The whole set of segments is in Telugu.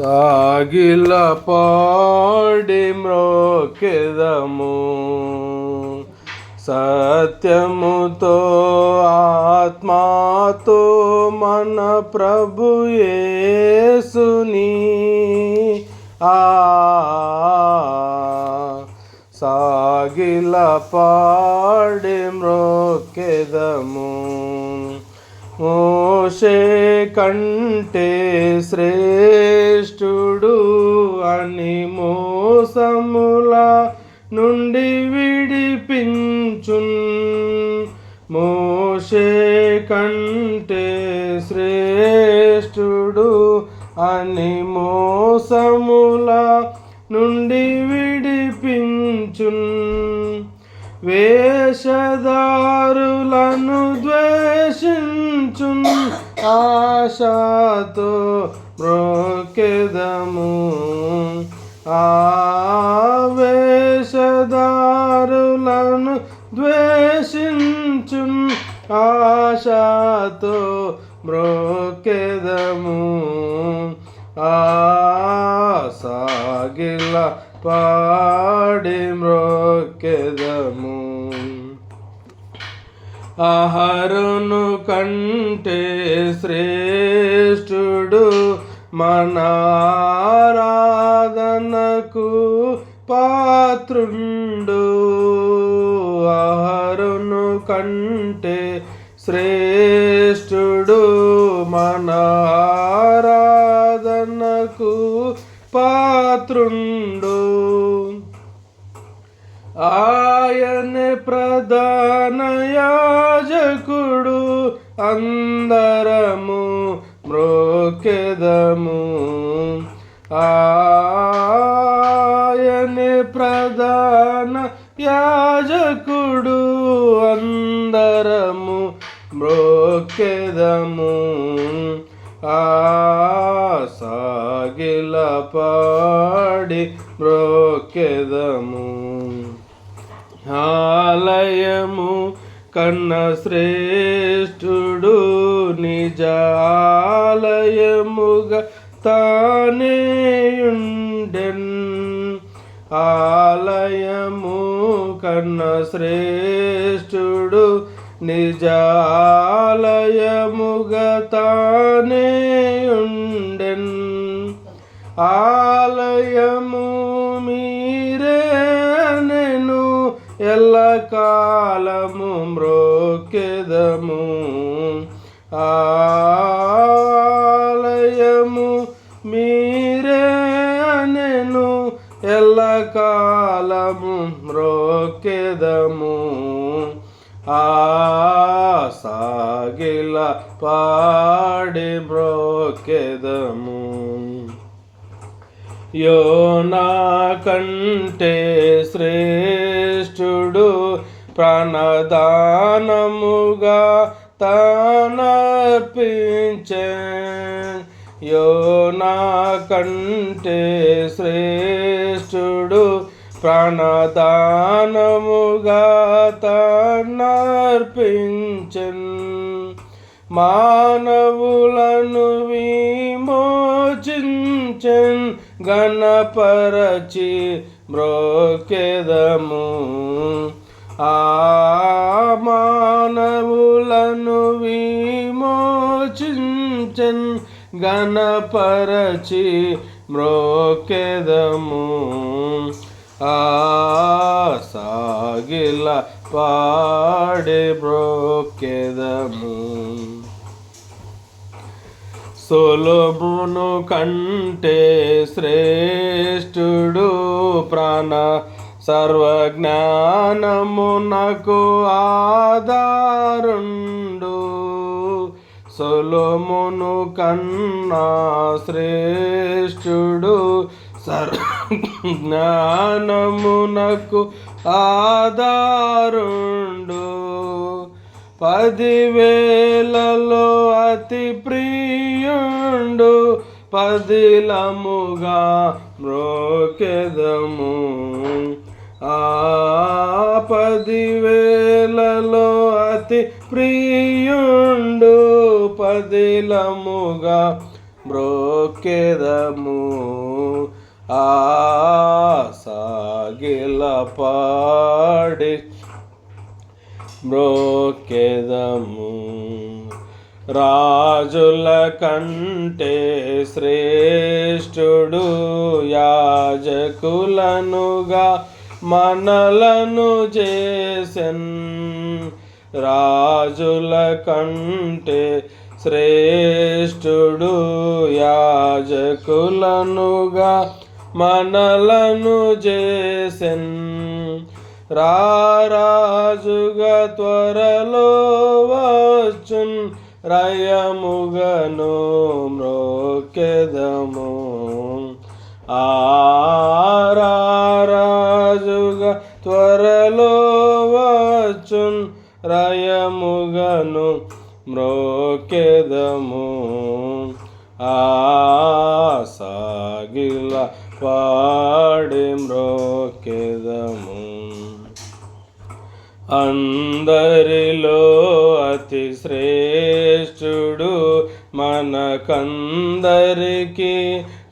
సాగిల పాడి మ్రోకెదము సత్యముతో ఆత్మాతో మన ప్రభు యేసుని సాగిల పాడి మ్రోకెదము మోషే కంటే శ్రేష్ఠుడు అని మోసముల నుండి విడిపించున్ మోషే కంటే శ్రేష్ఠుడు అని మోసముల నుండి విడిపించున్ వేషధారులను ద్వేషించున్ ఆశతో మ్రోకెదము వేషధారులను ద్వేషించున్ ఆశతో మ్రోకెదము సాగిల పాడి మ్రోకెదము అహరోను కంటే శ్రేష్ఠుడు మన ఆరాధనకు పాత్రుండు అహరోను కంటే శ్రేష్ఠుడు మన ఆరాధనకు పాత్రుండు ఆయనే ప్రధాన యాజకుడు అందరము మ్రోకెదము ఆయనే ప్రధాన యాజకుడు అందరము మ్రోకెదము సాగిల పాడి మ్రోకెదము ఆలయము కన్న శ్రేష్ఠుడు నిజాలయముగా తానేయుండెన్ ఆలయము కన్న శ్రేష్ఠుడు నిజాలయముగా తానేయుండెన్ ఆలయము మీరే నేను ఎల్లకాలము మ్రోకెదము ఆలయము మీరే నేను ఎల్లకాలము మ్రోకెదము సాగిల పాడి మ్రోకెదము యోనా కంటే శ్రేష్ఠుడు ప్రాణదానముగా తానర్పించెన్ యోనా కంటే శ్రేష్ఠుడు ప్రాణదానముగా తానర్పించెన్ మానవులను విమోచించెన్ గణపరచి మ్రోకెదము మానవులను విమోచించెన్ గణపరచి మ్రోకెదము సాగిల పాడి మ్రోకెదము సొలొమోను కంటే శ్రేష్ఠుడు ప్రాణ సర్వజ్ఞానమునకు ఆధారుండు సొలొమోను కన్నా శ్రేష్ఠుడు సర్వజ్ఞానమునకు ఆధారుండు 10,000లలో అతి ప్రియుండు పదిలముగా మ్రోకెదము 10,000లలో అతి ప్రియుండు పదిలముగా మ్రోకెదము సాగిల పాడి మ్రోకెదము. రాజుల కంటే శ్రేష్ఠుడు యాజకులనుగా మనలను చేసెన్. రాజుల కంటే శ్రేష్ఠుడు యాజకులనుగా మనలను చేసెన్. రారాజుగా త్వరలో వచ్చున్ రయముగను మ్రోకెదము. రారాజుగా త్వరలో వచ్చున్ రయముగను మ్రోకెదము. సాగిల పాడి మ్రోకెదము. అందరిలో అతి శ్రేష్ఠుడు మనకందరికి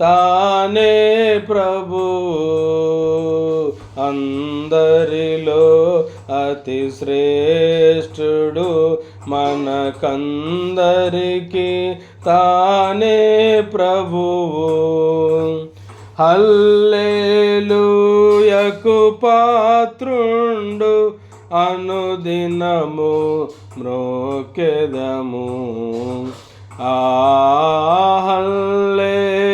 తానే ప్రభువు. అందరిలో అతి శ్రేష్ఠుడు మనకందరికి తానే ప్రభువు. హల్లెలూయకు పాత్రుండు అనుదినము మ్రోకెదము.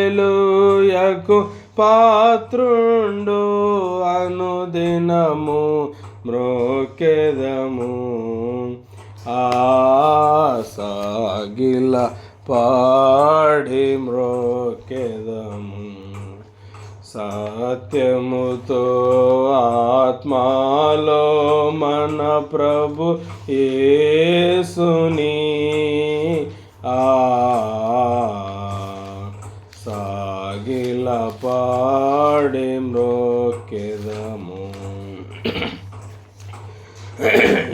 హల్లెలూయకు పాత్రుండు అనుదినము మ్రోకెదము. సాగిల పాడి మ్రోకెదము. సత్యముతో ఆత్మలో మన ప్రభు యేసుని సాగిల పాడి మ్రోకెదము.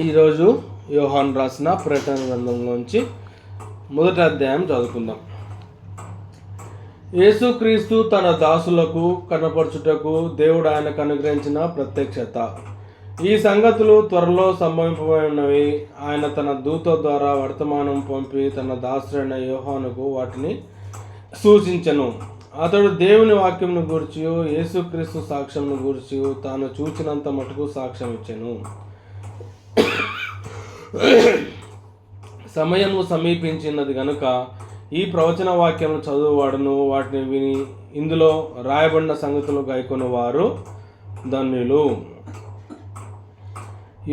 ఈరోజు యోహాను రాసిన ప్రకటన గ్రంథంలోంచి 1వ అధ్యాయం చదువుకుందాం. యేసుక్రీస్తు తన దాసులకు కనపరచుటకు దేవుడు ఆయనకు అనుగ్రహించిన ప్రత్యక్షత. ఈ సంగతులు త్వరలో సంభవింపబడినవి. ఆయన తన దూత ద్వారా వర్తమానం పంపి తన దాసుడైన యోహానుకు వాటిని సూచించెను. అతడు దేవుని వాక్యంను గూర్చి యేసుక్రీస్తు సాక్ష్యంను గూర్చి తాను చూచినంత మటుకు సాక్ష్యం ఇచ్చెను. సమయము సమీపించినది గనుక ఈ ప్రవచన వాక్యమును చదువువాడును వాటిని విని ఇందులో రాయబడిన సంగతులు గైకొని వారు ధన్యులు.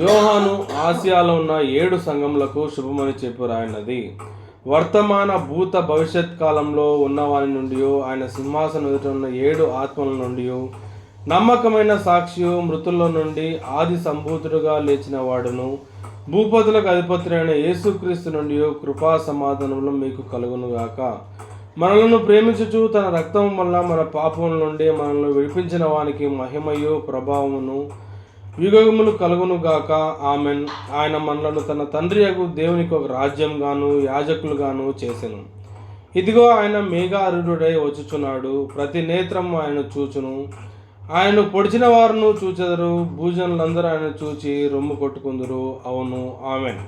యోహాను ఆసియాలో ఉన్న 7 సంఘములకు శుభమని చెప్పి రాయినది. వర్తమాన భూత భవిష్యత్ కాలంలో ఉన్నవాని నుండి ఆయన సింహాసనం ఎదుట ఉన్న 7 ఆత్మల నుండి నమ్మకమైన సాక్షియు మృతుల్లో నుండి ఆది సంభూతుడుగా లేచిన వాడును భూపతులకు అధిపతులైన యేసుక్రీస్తు నుండి కృపా సమాధానములు మీకు కలుగునుగాక. మనలను ప్రేమించుచు తన రక్తం వల్ల మన పాపముల నుండి మనల్ని విడిపించిన వానికి మహిమయు ప్రభావమును యుగములు కలుగునుగాక. ఆమెన్. ఆయన మనలను తన తండ్రియగు దేవునికి ఒక రాజ్యంగాను యాజకులుగాను చేసెను. ఇదిగో ఆయన మేఘారూఢుడై వచ్చుచున్నాడు. ప్రతి నేత్రము ఆయన చూచును. ఆయనను పొడిచిన వారును చూచెదరు. భూజనులందరూ ఆయన చూచి రొమ్ము కొట్టుకుందరు. అవును, ఆమెన్.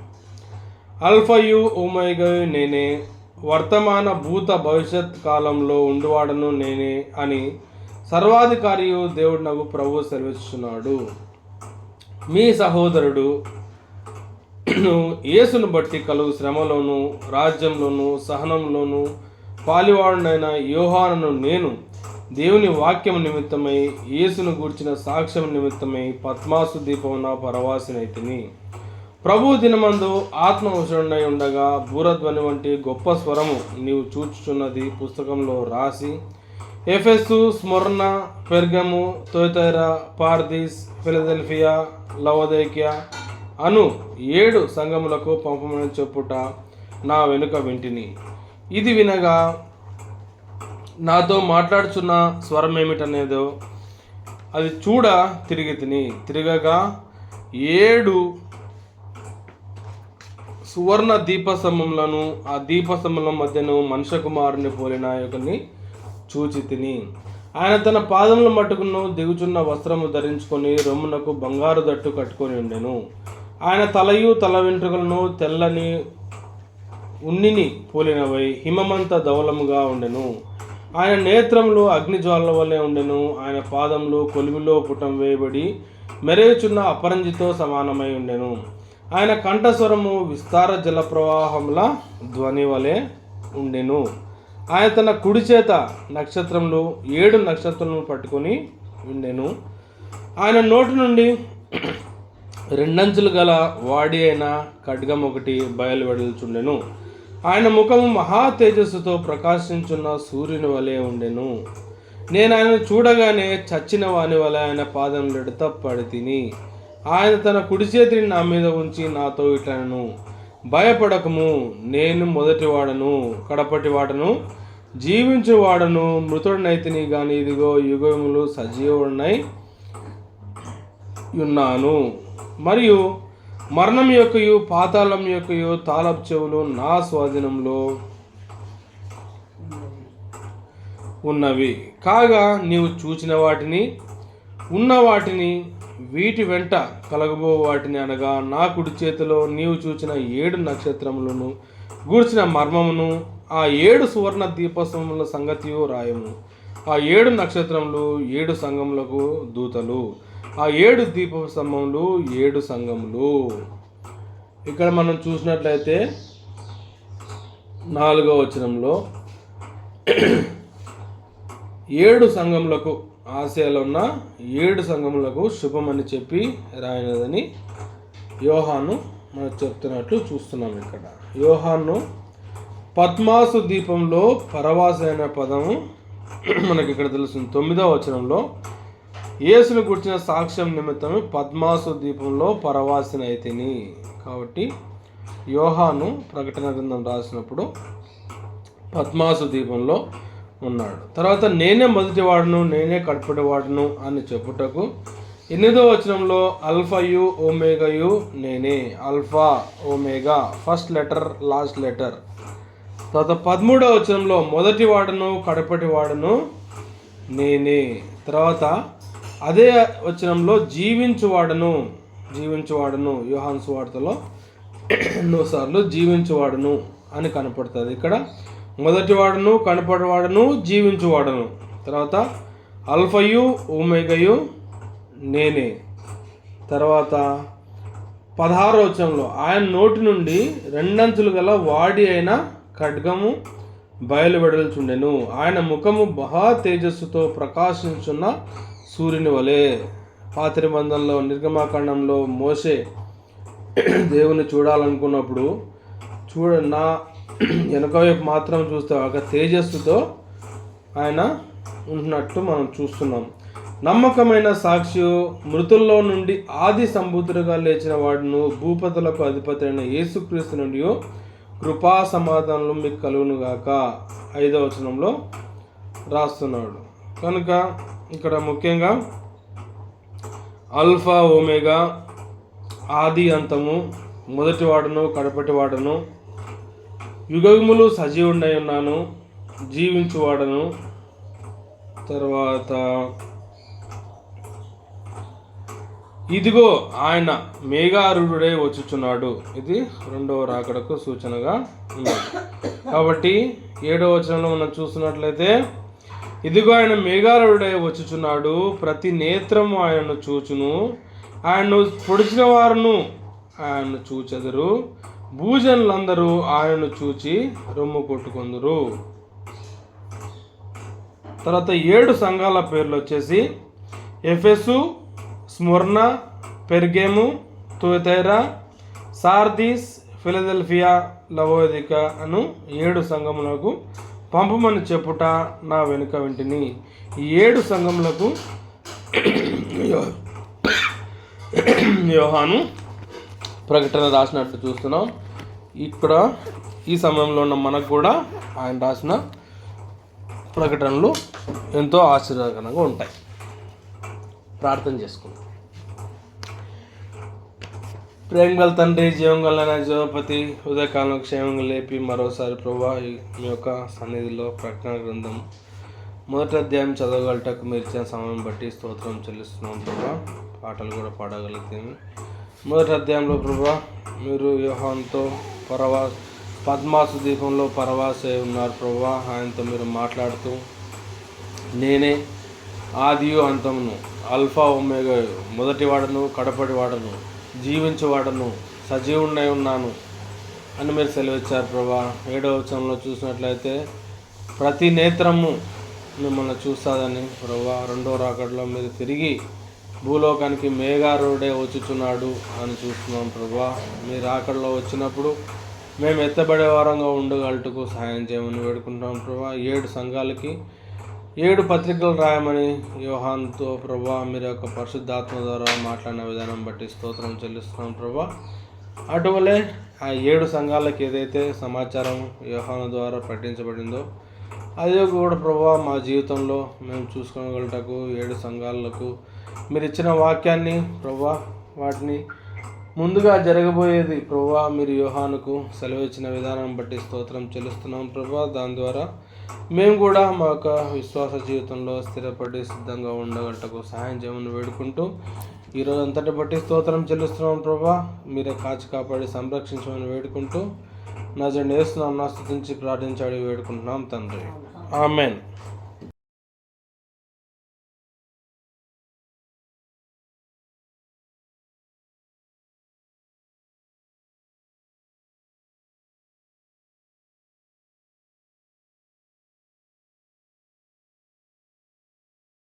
అల్ఫయు ఓమైగయు నేనే, వర్తమాన భూత భవిష్యత్ కాలంలో ఉండువాడను నేనే అని సర్వాధికారియు దేవుడు నాకు ప్రభు సెలవిస్తున్నాడు. మీ సహోదరుడు యేసును బట్టి కలుగు శ్రమలోను రాజ్యంలోను సహనంలోను పాలివాడునైన యోహానును నేను దేవుని వాక్యం నిమిత్తమై యేసును గూర్చిన సాక్ష్యం నిమిత్తమై పద్మాసు దీపమున పరవాసినైతిని. ప్రభు దినమందు ఆత్మవశుడై ఉండగా బూరధ్వని వంటి గొప్ప స్వరము నీవు చూచుచున్నది పుస్తకంలో రాసి ఎఫెసు, స్మరణ, పెర్గము, తొయతైరా, పార్దీస్, ఫిలదెల్ఫియా, లవోదికయ అను 7 సంఘములకు పంపమని చెప్పుట నా వెనుక వింటిని. ఇది వినగా నాతో మాట్లాడుచున్న స్వరం ఏమిటనేదో అది చూడ తిరిగి తిరగగా 7 సువర్ణ దీపస్తంభములను, ఆ దీపస్తంభముల మధ్యను మనుష్య కుమారుని పోలిన యొక్కని చూచి తిని. ఆయన తన పాదముల మట్టుకును దిగుచున్న వస్త్రము ధరించుకొని రొమ్మునకు బంగారు దట్టు కట్టుకొని ఉండెను. ఆయన తలయు తల వెంట్రుకలను తెల్లని ఉన్నిని పోలినవై హిమమంత ధవలముగా ఉండెను. ఆయన నేత్రములు అగ్నిజ్వాలల వలె ఉండెను. ఆయన పాదములు కొలిమిలో పుటం వేయబడి మెరుగుచున్న అపరంజితో సమానమై ఉండెను. ఆయన కంఠస్వరము విస్తార జల ప్రవాహముల ధ్వని వలె ఉండెను. ఆయన తన కుడి చేత నక్షత్రములు 7 నక్షత్రములను పట్టుకొని ఉండెను. ఆయన నోటి నుండి 2 అంచులు గల వాడి అయిన ఖడ్గం ఒకటి బయలువెడల్చుండెను. ఆయన ముఖము మహా తేజస్సుతో ప్రకాశించున్న సూర్యుని వలె ఉండెను. నేను ఆయనను చూడగానే చచ్చిన వాని వలె ఆయన పాదములెడత పడి తిని. ఆయన తన కుడి చేతిని నా మీద ఉంచి నాతో ఇట్లనెను, భయపడకము, నేను మొదటివాడను కడపటివాడను, జీవించువాడను, మృతుడనైతిని గాని ఇదిగో యుగములు సజీవుడనై ఉన్నాను. మరియు మరణం యొక్కయు పాతాళం యొక్కయు తాళపు చెవులు నా స్వాధీనంలో ఉన్నవి. కాగా నీవు చూచిన వాటిని, ఉన్న వాటిని, వీటి వెంట కలగబో వాటిని అనగా నా కుడి చేతిలో నీవు చూచిన 7 నక్షత్రములను గూర్చిన మర్మమును, ఆ 7 సువర్ణ దీపస్తంభముల సంగతియు రాయము. ఆ 7 నక్షత్రములు 7 సంఘములకు దూతలు, ఆ 7 దీపస్తంభములు 7 సంఘములు. ఇక్కడ మనం చూసినట్లయితే 4వ వచనంలో 7 సంఘములకు, ఆసియాలో ఉన్న 7 సంఘములకు శుభమని చెప్పి రాయినదని యోహాను మనకు చెప్తున్నట్లు చూస్తున్నాం. ఇక్కడ యోహాను పద్మాసు దీపంలో పరవాస అనే పదము మనకి ఇక్కడ తెలుస్తుంది. 9వ వచనంలో యేసును గుర్చిన సాక్ష్యం నిమిత్తము పద్మాసు దీపంలో పరవాసినైతిని. కాబట్టి యోహాను ప్రకటన గ్రంథం రాసినప్పుడు పద్మాసు దీపంలో ఉన్నాడు. తర్వాత నేనే మొదటివాడును, నేనే కడపటివాడును అని చెప్పుటకు 8వ వచనంలో అల్ఫాయు ఓమేగాయు నేనే, alpha omega, first letter last letter. తర్వాత 13వ వచనంలో మొదటివాడును కడపటివాడును నేనే. తర్వాత అదే వచనంలో జీవించువాడను యోహాను సువార్తలో ఎన్నోసార్లు జీవించువాడను అని కనపడుతుంది. ఇక్కడ మొదటివాడును కనపడవాడును జీవించువాడను. తర్వాత అల్ఫయు ఓమేగయు నేనే. తర్వాత 16వ వచనంలో ఆయన నోటి నుండి 2 అంచులు గల వాడి అయిన ఖడ్గము బయలువెడల్చుండెను. ఆయన ముఖము మహా తేజస్సుతో ప్రకాశించున్న సూర్యుని వలె. పాత నిబంధనలో నిర్గమాకాండంలో మోషే దేవుని చూడాలనుకున్నప్పుడు నా వెనక వైపు మాత్రం చూస్తే ఒక తేజస్సుతో ఆయన ఉంటున్నట్టు మనం చూస్తున్నాం. నమ్మకమైన సాక్షి, మృతుల్లో నుండి ఆది సంబూతుడుగా లేచిన వాడును, భూపతులకు అధిపతి అయిన యేసుక్రీస్తు నుండి కృపా సమాధానాలు మీకు కలుగునుగాక 5వ వచనంలో రాస్తున్నాడు. కనుక ఇక్కడ ముఖ్యంగా ఆల్ఫా ఓమేగా, ఆది అంతము, మొదటివాడును కడపటివాడును, యుగములు సజీవుడై ఉన్నాను, జీవించువాడను. తర్వాత ఇదిగో ఆయన మేఘారూఢుడై వచ్చుచున్నాడు. ఇది 2వ రాకడకు సూచనగా ఉంది. కాబట్టి 7వ వచనంలో మనం చూస్తున్నట్లయితే ఇదిగో ఆయన మేఘారూఢుడై వచ్చుచున్నాడు, ప్రతి నేత్రము ఆయనను చూచును, ఆయన్ను పొడిచిన వారును ఆయన్ను చూచెదరు, భూజనులందరూ ఆయనను చూచి రొమ్ము కొట్టుకొందురు. తర్వాత 7 సంఘాల పేర్లు వచ్చేసి ఎఫెసు, స్ముర్న, పెర్గేము, తుయతైరా, సార్దీస్, ఫిలదెల్ఫియా, లవోదిక అను 7 సంఘములకు పంపమని చెప్పుట నా వెనుక వింటిని. ఈ 7 సంఘములకు యోహాను ప్రకటన రాసినట్టు చూస్తున్నాం. ఇక్కడ ఈ సమయంలో ఉన్న మనకు కూడా ఆయన రాసిన ప్రకటనలు ఎంతో ఆశ్చర్యకరంగా ఉంటాయి. ప్రార్థన చేసుకుందాం. ప్రేమగల తండ్రి, జీవంగల జీవపతి, ఉదయకాలం క్షేమంగా లేపి మరోసారి ప్రభా మీ యొక్క సన్నిధిలో ప్రకటన గ్రంథం మొదటి అధ్యాయం చదవగలటకు మీరు ఇచ్చిన సమయం బట్టి స్తోత్రం చెల్లిస్తున్నాం ప్రభా. పాటలు కూడా పాడగలుగుతాము. మొదటి అధ్యాయంలో ప్రభా మీరు యోహానుతో పద్మాసు దీపంలో పరవాసే ఉన్నారు ప్రభా. ఆయనతో మీరు మాట్లాడుతూ నేనే ఆదియు అంతమును, ఆల్ఫా ఒమేగా, మొదటివాడను కడపటివాడను, జీవించేవాడను, సజీవుడై ఉన్నాను అని మీరు సెలవిచ్చారు ప్రభా. 7వ వచనంలో చూసినట్లయితే ప్రతి నేత్రము మిమ్మల్ని చూస్తుందని ప్రభా. 2వ రాకడలో మీరు తిరిగి భూలోకానికి మేఘారుడే వచ్చుచున్నాడు అని చూస్తున్నాం ప్రభా. మీ రాకడలో వచ్చినప్పుడు మేము ఎత్తబడే వారంగా ఉండగలటకు సహాయం చేయమని వేడుకుంటున్నాం ప్రభా. 7 సంఘాలకి 7 పత్రికలు రాయమని యోహానుతో ప్రభా మీరు యొక్క పరిశుద్ధాత్మ ద్వారా మాట్లాడిన విధానం బట్టి స్తోత్రం చెల్లిస్తున్నాం ప్రభా. అటువలే ఆ 7 సంఘాలకు ఏదైతే సమాచారం యోహాను ద్వారా ప్రకటించబడిందో అదే కూడా ప్రభా మా జీవితంలో మేము చూసుకోగలటకు 7 సంఘాలకు మీరు ఇచ్చిన వాక్యాన్ని ప్రభా వాటిని ముందుగా జరగబోయేది ప్రభా మీరు యోహానుకు సెలవిచ్చిన విధానం బట్టి స్తోత్రం చెల్లిస్తున్నాం ప్రభా. దాని ద్వారా మేము కూడా మా యొక్క విశ్వాస జీవితంలో స్థిరపడి సిద్ధంగా ఉండగలటకు సహాయం చేయమని వేడుకుంటూ ఈరోజు అంతటి బట్టి స్తోత్రం చెల్లిస్తున్నాం ప్రభా. మీరే కాచి కాపాడి సంరక్షించమని వేడుకుంటూ నా జెండా వేస్తున్నాం, నా స్తుతించి ప్రార్థించాడు వేడుకుంటున్నాం తండ్రి. ఆమెన్.